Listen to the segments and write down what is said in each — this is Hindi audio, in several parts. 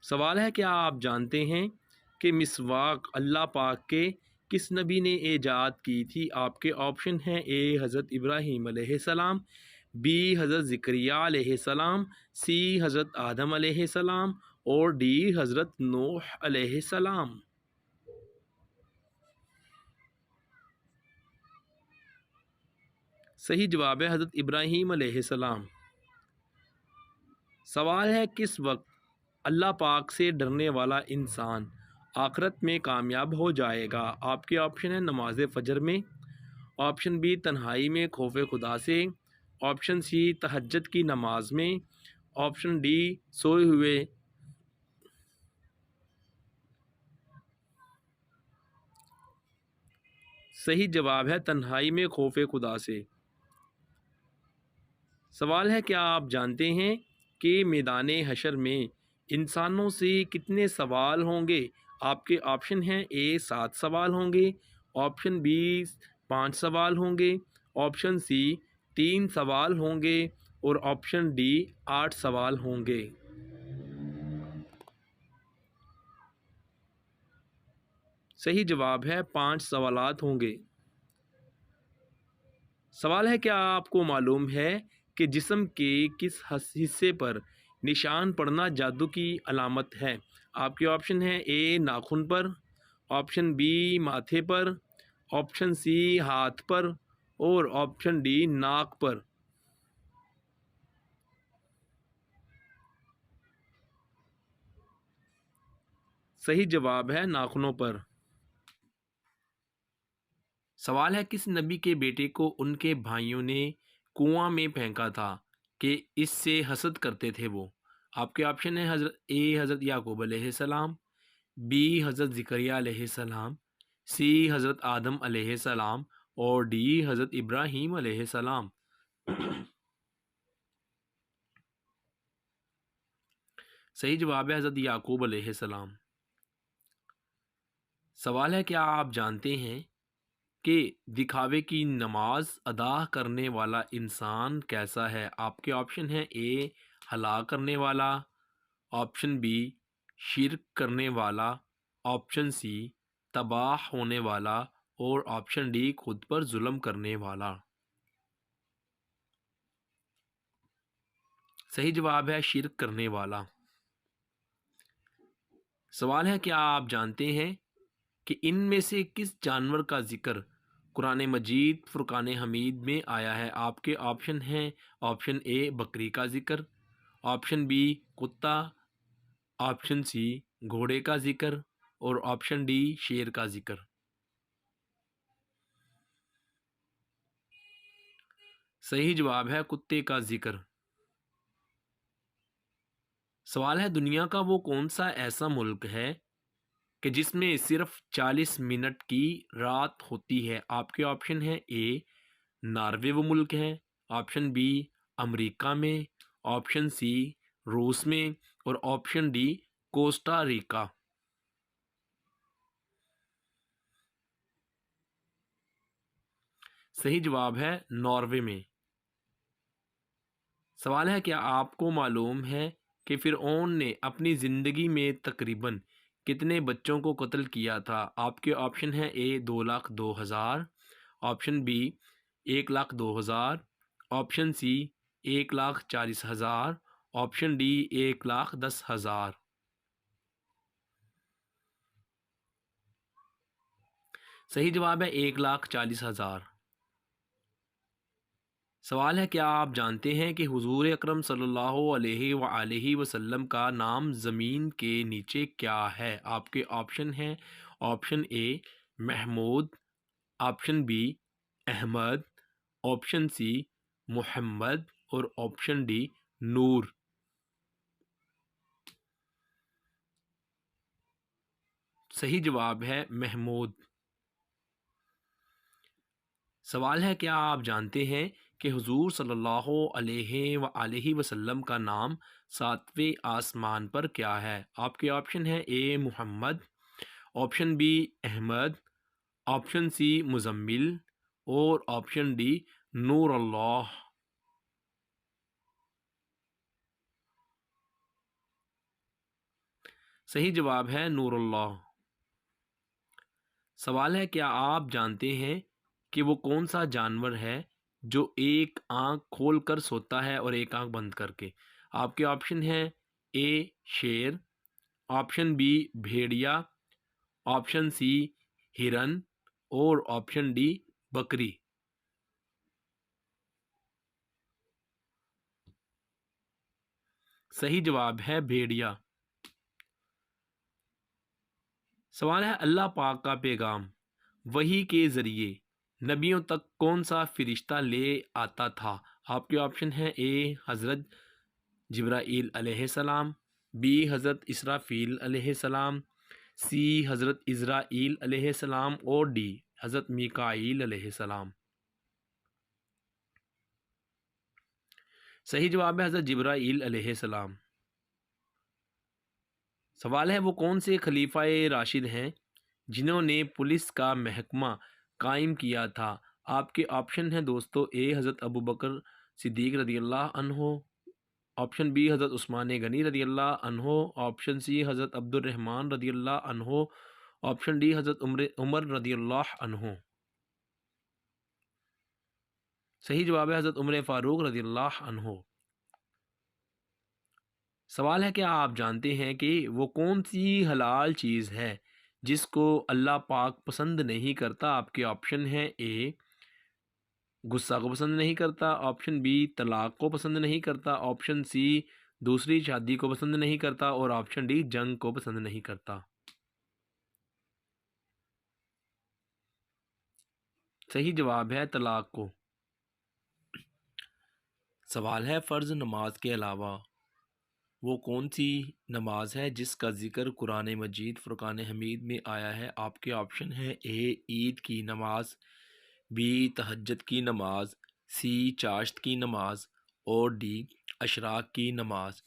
सवाल है, क्या आप जानते हैं कि मिसवाक अल्लाह पाक के किस नबी ने ईजाद की थी? आपके ऑप्शन हैं: ए हज़रत इब्राहीम अलैहिस्सलाम, बी हज़रत ज़करिया अलैहिस्सलाम, सी हज़रत आदम अलैहिस्सलाम और डी हज़रत नूह अलैहिस्सलाम। सही जवाब है हज़रत इब्राहीम अलैहिस्सलाम। सवाल है, किस वक्त अल्लाह पाक से डरने वाला इंसान आखिरत में कामयाब हो जाएगा? आपके ऑप्शन है: नमाज फ़जर में, ऑप्शन बी तन्हाई में खौफ खुदा से, ऑप्शन सी तहज्जुद की नमाज में, ऑप्शन डी सोए हुए। सही जवाब है तन्हाई में खौफ खुदा से। सवाल है, क्या आप जानते हैं कि मैदान हशर में इंसानों से कितने सवाल होंगे? आपके ऑप्शन हैं: ए 7 सवाल होंगे, ऑप्शन बी 5 सवाल होंगे, ऑप्शन सी 3 सवाल होंगे और ऑप्शन डी 8 सवाल होंगे। सही जवाब है 5 सवालात होंगे। सवाल है, क्या आपको मालूम है कि जिस्म के किस हिस्से पर निशान पड़ना जादू की अलामत है? आपके ऑप्शन हैं: ए नाखून पर, ऑप्शन बी माथे पर, ऑप्शन सी हाथ पर और ऑप्शन डी नाक पर। सही जवाब है नाखूनों पर। सवाल है, किस नबी के बेटे को उनके भाइयों ने कुआं में फेंका था कि इससे हसद करते थे वो? आपके ऑप्शन है: हज़रत ए हज़रत याकूब अलैहिस्सलाम, बी हज़रत ज़करिया अलैहिस्सलाम, सी हज़रत आदम अलैहिस्सलाम और डी हज़रत इब्राहीम अलैहिस्सलाम। सही जवाब है हज़रत याकूब अलैहिस्सलाम। सवाल है, क्या आप जानते हैं कि दिखावे की नमाज अदा करने वाला इंसान कैसा है? आपके ऑप्शन हैं: ए हला करने वाला, ऑप्शन बी शिरक करने वाला, ऑप्शन सी तबाह होने वाला और ऑप्शन डी खुद पर जुल्म करने वाला। सही जवाब है शिरक करने वाला। सवाल है, क्या आप जानते हैं कि इनमें से किस जानवर का जिक्र कुरान मजीद फुरकान हमीद में आया है? आपके ऑप्शन हैं: ऑप्शन ए बकरी का जिक्र, ऑप्शन बी कुत्ता, ऑप्शन सी घोड़े का जिक्र और ऑप्शन डी शेर का जिक्र। सही जवाब है कुत्ते का जिक्र। सवाल है, दुनिया का वो कौन सा ऐसा मुल्क है कि जिसमें सिर्फ 40 मिनट की रात होती है? आपके ऑप्शन है: ए नॉर्वे वो मुल्क है, ऑप्शन बी अमेरिका में, ऑप्शन सी रूस में और ऑप्शन डी कोस्टा रिका। सही जवाब है नॉर्वे में। सवाल है, क्या आपको मालूम है कि फ़िरऔन ने अपनी ज़िंदगी में तकरीबन कितने बच्चों को कत्ल किया था? आपके ऑप्शन हैं: A 2,02,000, option B 1,02,000, option C 1,40,000, option D 1,10,000। सही जवाब है 1,40,000। सवाल है, क्या आप जानते हैं कि हुजूर अकरम सल्लल्लाहु अलैहि वसल्लम का नाम ज़मीन के नीचे क्या है? आपके ऑप्शन हैं: option A Mahmud, option B Ahmad, option C Mohammad और ऑप्शन डी नूर। सही जवाब है महमूद। सवाल है, क्या आप जानते हैं कि हुजूर सल्लल्लाहु अलैहि वसल्लम का नाम 7वें आसमान पर क्या है? आपके ऑप्शन हैं: A Muhammad, option B Ahmad, option C Muzammil और ऑप्शन डी नूर अल्लाह। सही जवाब है नूरुल्लाह। सवाल है, क्या आप जानते हैं कि वो कौन सा जानवर है जो एक आंख खोल कर सोता है और एक आंख बंद करके? आपके ऑप्शन हैं ए शेर, ऑप्शन बी भेड़िया, ऑप्शन सी हिरन और ऑप्शन डी बकरी। सही जवाब है भेड़िया। सवाल है, अल्लाह पाक का पैगाम वही के ज़रिए नबियों तक कौन सा फ़रिश्ता ले आता था? आपके ऑप्शन हैं ए हज़रत जिब्राईल अलैहिस्सलाम, बी हज़रत इसराफ़ील अलैहिस्सलाम, सी हज़रत इज़राईल अलैहिस्सलाम और डी हज़रत मीकाईल अलैहिस्सलाम। सही जवाब है हज़रत जिब्राईल अलैहिस्सलाम। सवाल है, वो कौन से खलीफाए राशिद हैं जिन्होंने पुलिस का महकमा कायम किया था? आपके ऑप्शन हैं दोस्तों, ए हज़रत अबू बकर सिद्दीक़ रदी अल्लाह अन्हो, ऑप्शन बी हज़रत उस्मान गनी रदी अल्लाह अन्हो, ऑप्शन सी हज़रत अब्दुर्रहमान रदी अल्लाह अन्हो, ऑप्शन डी हज़रत उमर रदी अल्लाह अन्हो। सही जवाब है हज़रत उमर फ़ारूक रदी अल्लाह अन्हो। सवाल है, क्या आप जानते हैं कि वो कौन सी हलाल चीज़ है जिसको अल्लाह पाक पसंद नहीं करता? आपके ऑप्शन हैं, ए गुस्सा को पसंद नहीं करता, ऑप्शन बी तलाक को पसंद नहीं करता, ऑप्शन सी दूसरी शादी को पसंद नहीं करता और ऑप्शन डी जंग को पसंद नहीं करता। सही जवाब है तलाक को। सवाल है, फ़र्ज़ नमाज के अलावा वो कौन सी नमाज है जिसका ज़िक्र कुरान मजीद फ़ुरक़ान हमीद में आया है? आपके ऑप्शन हैं, ए ईद की नमाज, बी तहज्जुद की नमाज, सी चाश्त की नमाज और डी अशराक की नमाज।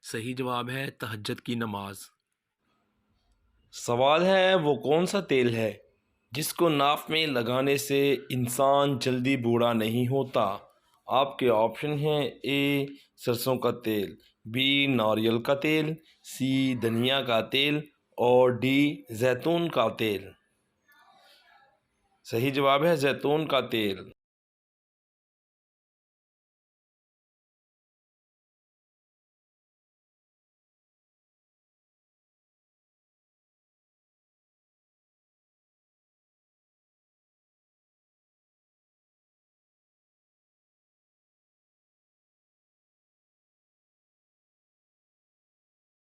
सही जवाब है तहज्जुद की नमाज। सवाल है, वो कौन सा तेल है जिसको नाक में लगाने से इंसान जल्दी बूढ़ा नहीं होता? आपके ऑप्शन हैं, ए सरसों का तेल, बी नारियल का तेल, सी धनिया का तेल और डी जैतून का तेल। सही जवाब है जैतून का तेल।